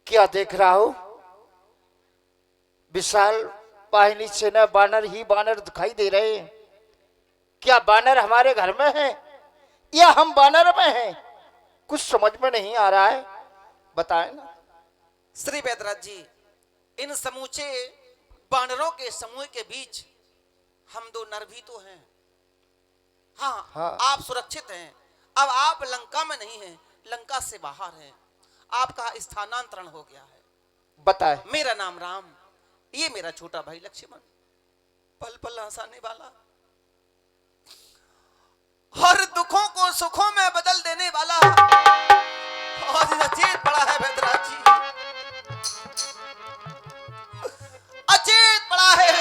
क्या देख रहा हो? विशाल वाहिनी सेना बानर ही बानर दिखाई दे रहे हैं। क्या बानर हमारे घर में हैं या हम बानर में हैं? कुछ समझ में नहीं आ रहा है, बताएं ना। श्री वैदराज जी, इन समूचे बानरों के समूह के बीच हम दो नर भी तो हैं। हाँ, आप सुरक्षित हैं। अब आप लंका में नहीं हैं, लंका से बाहर हैं। आपका स्थानांतरण हो गया है। बताए। मेरा नाम राम, ये मेरा छोटा भाई लक्ष्मण, पल पल हंसाने वाला हर दुखों को सुखों में बदल देने वाला आज अचेत पड़ा है वैदराज जी, अचेत पड़ा है।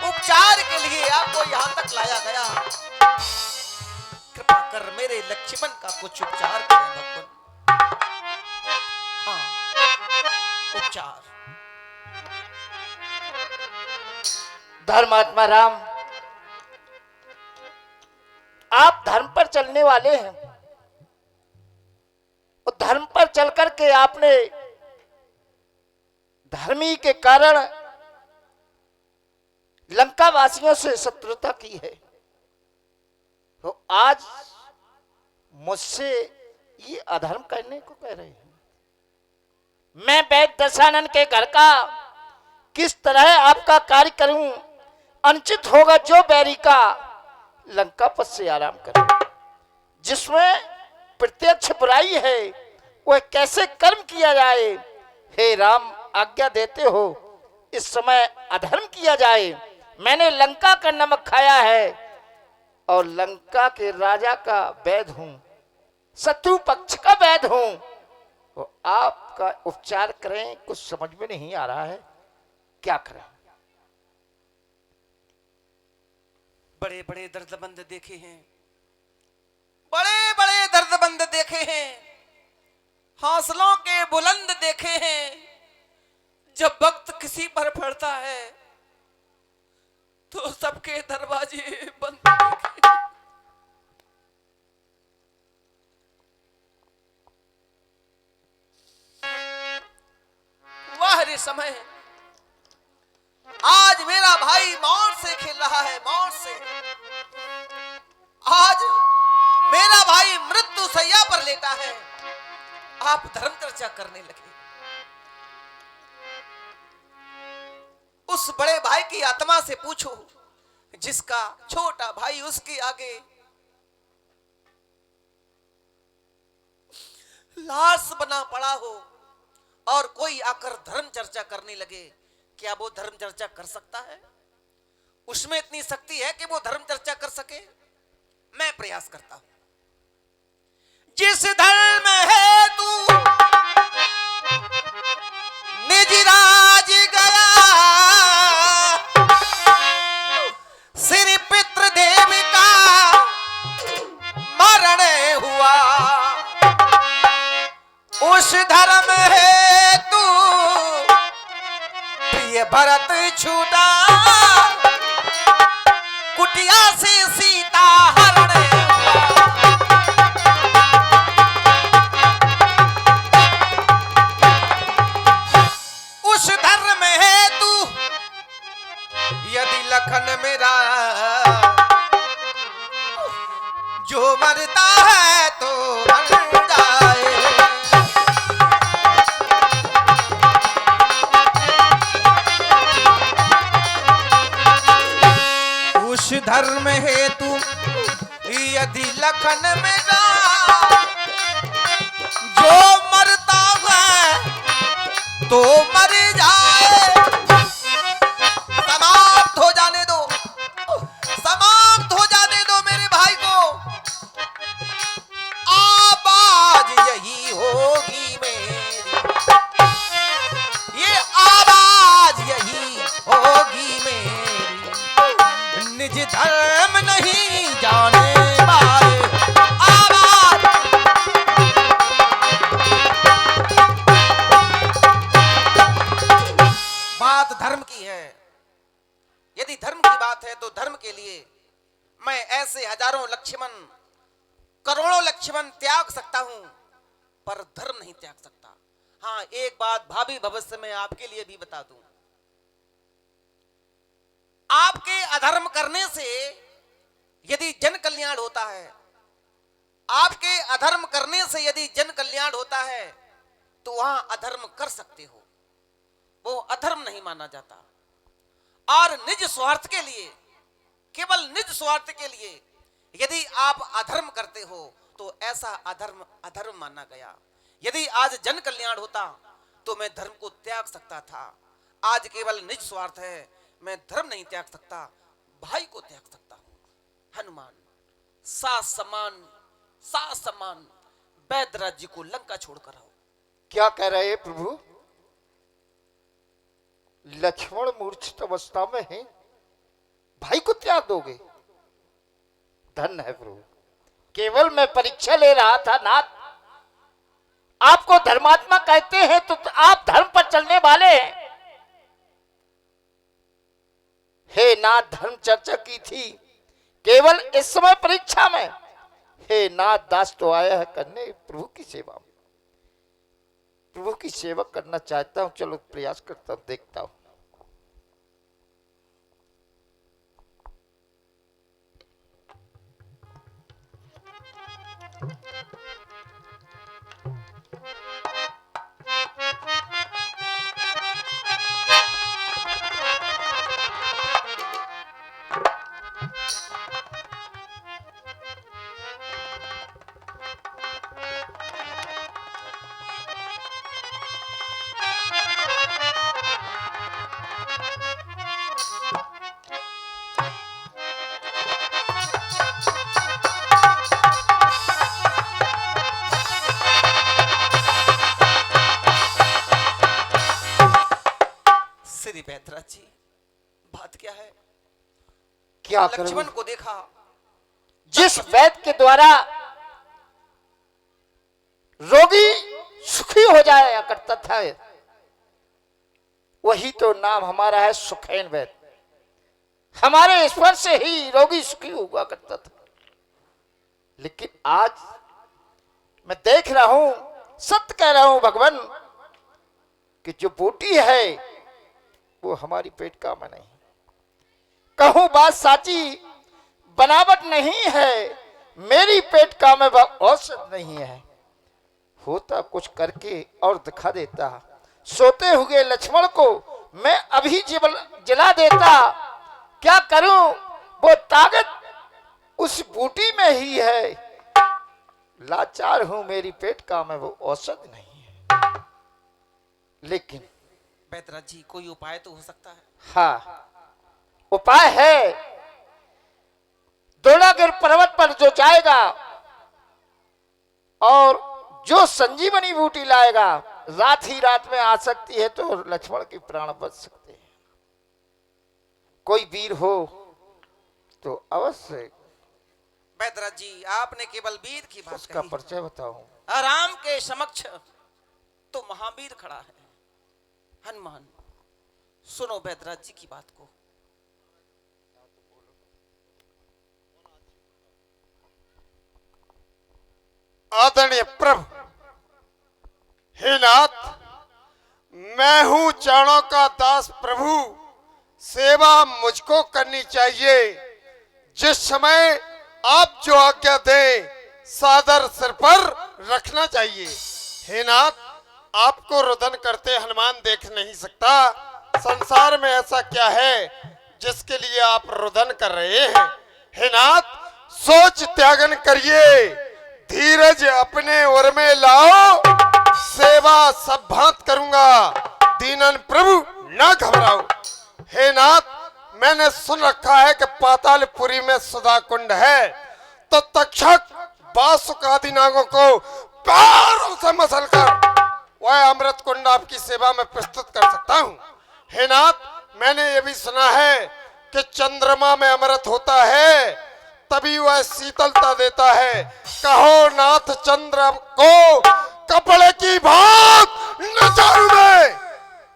उपचार के लिए आपको यहां तक लाया गया। कृपा कर मेरे लक्ष्मण का कुछ उपचार करें भगवान। हाँ, उपचार। धर्मात्मा राम, आप धर्म पर चलने वाले हैं और धर्म पर चलकर के आपने धर्मी के कारण लंका वासियों से शत्रुता की है, तो आज मुझसे ये अधर्म करने को कह रहे हैं। मैं वैद्य दशानन के घर का किस तरह आपका कार्य करूं? अनुचित होगा जो बैरी का लंका पद से आराम करे। जिसमें प्रत्यक्ष बुराई है वह कैसे कर्म किया जाए? हे राम, आज्ञा देते हो इस समय अधर्म किया जाए। मैंने लंका का नमक खाया है और लंका के राजा का वैद्य हूं, शत्रु पक्ष का वैद्य हूं, तो आपका उपचार करें। कुछ समझ में नहीं आ रहा है, क्या करें? बड़े बड़े दर्दबंद देखे हैं, बड़े बड़े दर्दबंद देखे हैं, हौसलों के बुलंद देखे हैं। जब वक्त किसी पर पड़ता है तो सबके दरवाजे बंद देखे। वाह रे समय, आज मेरा भाई मौत से खेल रहा है, मौत से। आज मेरा भाई मृत्यु सैया पर लेटा है, आप धर्म चर्चा करने लगे। उस बड़े भाई की आत्मा से पूछो जिसका छोटा भाई उसके आगे लाश बना पड़ा हो और कोई आकर धर्म चर्चा करने लगे, क्या वो धर्म चर्चा कर सकता है? उसमें इतनी शक्ति है कि वो धर्म चर्चा कर सके? मैं प्रयास करता हूं। जिस धर्म है तू निज राज गया, श्री पितृ देव का मरण हुआ, उस धर्म है तू प्रिय भरत छूटा, कुटिया से सीता हरण हुआ। उस धर्म है तू यदि लखन मेरा, जो मरता है तो मर जाए। उस धर्म हेतु यदि लखन मेरा, जो मरता है तो मर जाए। समाप्त हो जाने दो, समाप्त हो जाने दो मेरे भाई को। आवाज यही होगी मेरी, ये आवाज यही होगी मेरी, निज धर्म नहीं जाने वाले। आवाज बात धर्म की है। यदि धर्म की बात है तो धर्म के लिए मैं ऐसे हजारों लक्ष्मण, करोड़ों लक्ष्मण त्याग सकता हूं, पर धर्म नहीं त्याग सकता। हाँ, एक बात भावी भविष्य में आपके लिए भी बता दूं, आपके अधर्म करने से यदि जन कल्याण होता है, आपके अधर्म करने से यदि जन कल्याण होता है, तो वहां अधर्म कर सकते हो, वो अधर्म नहीं माना जाता। और निज स्वार्थ के लिए, केवल निज स्वार्थ के लिए यदि आप अधर्म करते हो तो ऐसा अधर्म अधर्म माना गया। यदि आज जन कल्याण होता तो मैं धर्म को त्याग सकता था, आज केवल निज स्वार्थ है, मैं धर्म नहीं त्याग सकता, भाई को त्याग सकता हूं। हनुमान सास समान बैदराज जी को लंका छोड़कर आओ। क्या कह रहे हैं प्रभु? लक्ष्मण मूर्छित अवस्था में है, भाई को त्याग दोगे? धन्य है प्रभु, केवल मैं परीक्षा ले रहा था नाथ। आपको धर्मात्मा कहते हैं तो आप धर्म पर चलने वाले हैं। हे नाथ, धर्म चर्चा की थी केवल इस समय परीक्षा में। हे नाथ, दास तो आया है करने प्रभु की सेवा, प्रभु की सेवा करना चाहता हूं। चलो प्रयास करता हूं, देखता हूं। श्री बैदराज जी, बात क्या है? क्या लक्ष्मण करूं? को देखा, जिस वैद्य के द्वारा रोगी सुखी हो जाया करता था, वही तो नाम हमारा है सुखैन वैद्य। हमारे स्पर्श से ही रोगी सुखी हुआ करता था। लेकिन आज मैं देख रहा हूं, सत्य कह रहा हूं भगवान, कि जो बूटी है वो हमारी पेट का में नहीं। कहूं बात साची, बनावट नहीं है, मेरी पेट का में वह औसत नहीं है। होता कुछ करके और दिखा देता, सोते हुए लक्ष्मण को मैं अभी जला देता। क्या करूं, वो ताकत उस बूटी में ही है। लाचार हूं, मेरी पेट का में वो औसत नहीं है। लेकिन बैदराज जी, कोई उपाय तो हो सकता है? हाँ, उपाय है। द्रोणागिर पर्वत पर जो जाएगा और जो संजीवनी बूटी लाएगा, रात ही रात में आ सकती है, तो लक्ष्मण के प्राण बच सकते हैं। कोई वीर हो तो अवश्य बैदराज जी, आपने केवल वीर की बात उसका कही, परिचय बताओ। राम के समक्ष तो महावीर खड़ा है। हनुमान, सुनो बैदराज जी की बात को। आदरणीय प्रभु, हे नाथ, मैं हूं चरणों का दास प्रभु, सेवा मुझको करनी चाहिए। जिस समय आप जो आज्ञा दें, सादर सिर पर रखना चाहिए। हे नाथ, आपको रुदन करते हनुमान देख नहीं सकता। संसार में ऐसा क्या है जिसके लिए आप रुदन कर रहे हैं? हे नाथ, सोच त्यागन करिए, धीरज अपने ओर में लाओ, सेवा सब भांत करूंगा, दीनन प्रभु न घबराओ। हे नाथ, मैंने सुन रखा है कि पातालपुरी में सुधा कुंड है, तो तक्षक बासुकादि नागों को पैरों से मसलकर वह अमृत कुंड आपकी सेवा में प्रस्तुत कर सकता हूँ। हे नाथ, मैंने ये भी सुना है कि चंद्रमा में अमृत होता है, तभी वह शीतलता देता है। कहो नाथ, चंद्र को कपड़े की भांत नचाऊं मैं।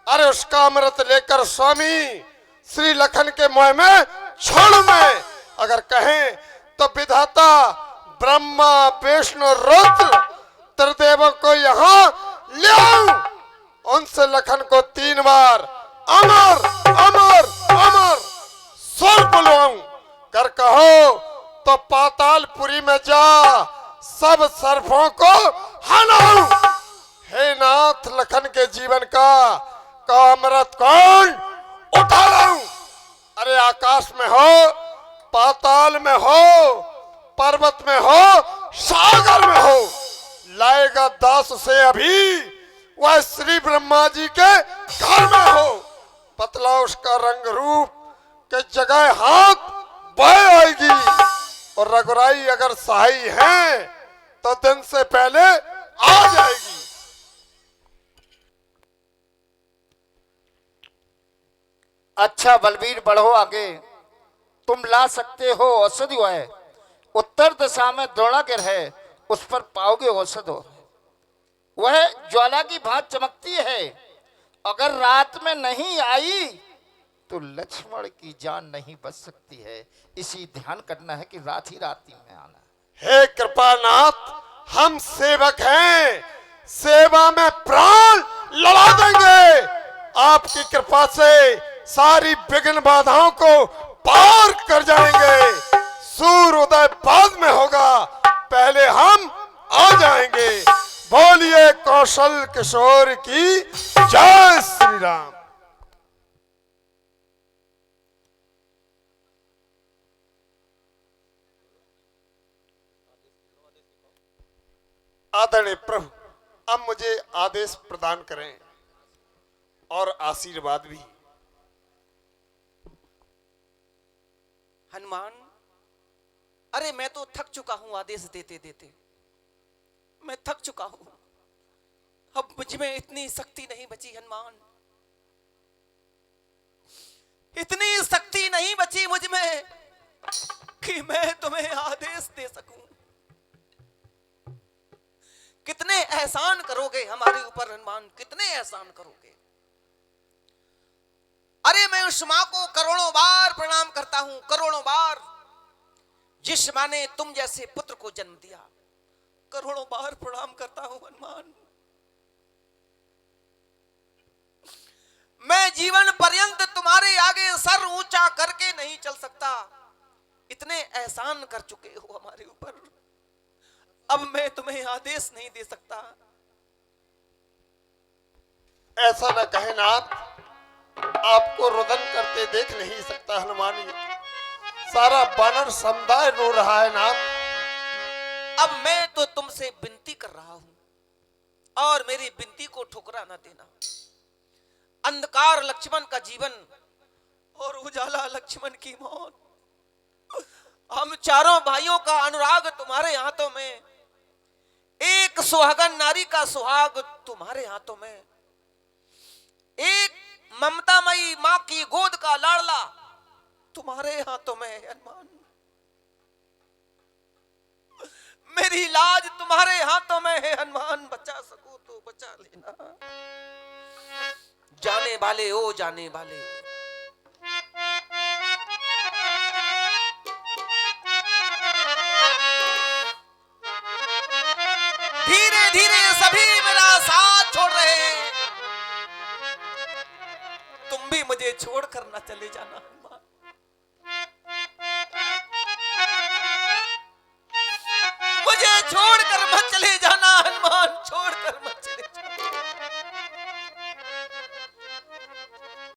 अरे उसका अमृत लेकर स्वामी श्री लखन के मुंह में छोड़ मैं। अगर कहें तो विधाता ब्रह्मा विष्णु रुद्र त्रिदेवों को यहाँ ले आऊं, से लखन को 3 बार अमर अमर अमर सुर बुलवाऊं कर कहो तो पातालपुरी में जा सब सर्फों को हलाऊं। हे नाथ लखन के जीवन का अमृत कौन उठा लाऊं। अरे आकाश में हो, पाताल में हो, पर्वत में हो, सागर में हो, लाएगा दास से अभी वह श्री ब्रह्मा जी के घर में हो। पतला उसका रंग रूप के जगह हाथ बह आएगी और रघुराई अगर सहाई है तो दिन से पहले आ जाएगी। अच्छा बलबीर, बढ़ो आगे। तुम ला सकते हो औषधि है। उत्तर दिशा में द्रोणागिर है, उस पर पाओगे औषध। वह ज्वाला की भांत चमकती है। अगर रात में नहीं आई तो लक्ष्मण की जान नहीं बच सकती है। इसी ध्यान करना है कि रात ही में आना। हे कृपानाथ, हम सेवक हैं, सेवा में प्राण लड़ा देंगे। आपकी कृपा से सारी विघ्न बाधाओं को पार कर जाएंगे। सूर्योदय बाद में होगा, पहले हम आ जाएंगे। बोलिए कौशल किशोर की जय श्री राम। आदरणीय प्रभु, अब मुझे आदेश प्रदान करें और आशीर्वाद भी। हनुमान, अरे मैं तो थक चुका हूं आदेश देते देते। मैं थक चुका हूं। अब मुझ में इतनी शक्ति नहीं बची हनुमान, इतनी शक्ति नहीं बची मुझ में कि मैं तुम्हें आदेश दे सकूं। कितने एहसान करोगे हमारे ऊपर हनुमान, कितने एहसान करोगे। अरे मैं उस मां को करोड़ों बार प्रणाम करता हूं, करोड़ों बार, जिस मां ने तुम जैसे पुत्र को जन्म दिया। करोड़ों बार प्रणाम करता हूं हनुमान। मैं जीवन पर्यंत तुम्हारे आगे सर ऊंचा करके नहीं चल सकता। इतने एहसान कर चुके हो हमारे ऊपर, अब मैं तुम्हें आदेश नहीं दे सकता। ऐसा न कहे नाथ, आपको रुदन करते देख नहीं सकता हनुमान जी। सारा वानर समुदाय रो रहा है नाथ। अब मैं तो तुमसे विनती कर रहा हूं और मेरी विनती को ठुकरा न देना। अंधकार लक्ष्मण का जीवन और उजाला लक्ष्मण की मौत। हम चारों भाइयों का अनुराग तुम्हारे हाथों में, एक सुहागन नारी का सुहाग तुम्हारे हाथों में, एक ममतामयी मां की गोद का लाडला तुम्हारे हाथों में है हनुमान। मेरी लाज तुम्हारे हाथों में है हनुमान। बचा सको तो बचा लेना। जाने वाले ओ जाने वाले, धीरे धीरे सभी मेरा साथ छोड़ रहे हैं। तुम भी मुझे छोड़कर न चले जाना।